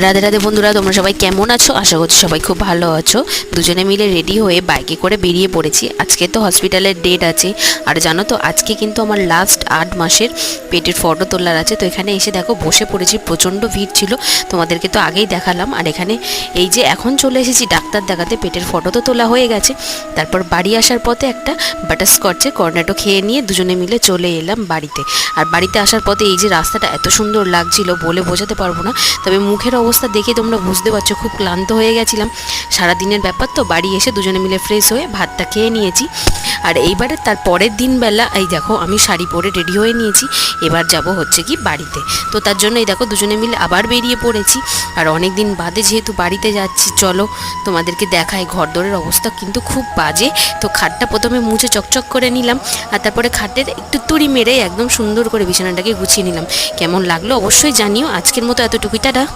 রাধে রাধে বন্ধুরা, তোমরা সবাই কেমন আছো? আশা করছি সবাই খুব ভালো আছো। দুজনে মিলে রেডি হয়ে বাইকে করে বেরিয়ে পড়েছি। আজকে তো হসপিটালের ডেট আছে, আর জানো তো আজকে কিন্তু আমার লাস্ট 8 মাসের পেটের ফটো তোলার আছে। তো এখানে এসে দেখো বসে পড়েছি, প্রচণ্ড ভিড় ছিল, তোমাদেরকে তো আগেই দেখালাম। আর এখানে এই যে এখন চলে এসেছি ডাক্তার দেখাতে, পেটের ফটো তো তোলা হয়ে গেছে। তারপর বাড়ি আসার পথে একটা বাটারস্কচে কর্নেটো খেয়ে নিয়ে দুজনে মিলে চলে এলাম বাড়িতে। আর বাড়িতে আসার পথে এই যে রাস্তাটা এত সুন্দর লাগছিল বলে বোঝাতে পারবো না, তবে মুখের অবস্থা দেখে তোমরা বুঝতে পারছো খুব ক্লান্ত হয়ে গেছিলাম। সারাদিনের ব্যাপার তো, বাড়ি এসে দুজনে মিলে ফ্রেশ হয়ে ভাতটা খেয়ে নিয়েছি। আর এইবারে তার পরের দিন বেলা এই দেখো আমি শাড়ি পরে রেডি হয়ে নিয়েছি, এবার যাব হচ্ছে কি বাড়িতে। তো তার জন্য এই দেখো দুজনে মিলে আবার বেরিয়ে পড়েছি। আর অনেক দিন বাদে যেহেতু বাড়িতে যাচ্ছি, চলো তোমাদেরকে দেখাই। ঘরদোরের অবস্থা কিন্তু খুব বাজে। তো খাটটা প্রথমে মুছে চকচক করে নিলাম, আর তারপরে খাটের একটু তুড়ি মেরে একদম সুন্দর করে বিছানাটাকে গুছিয়ে নিলাম। কেমন লাগলো অবশ্যই জানিও। আজকের মতো এতটুকুই, টাটা।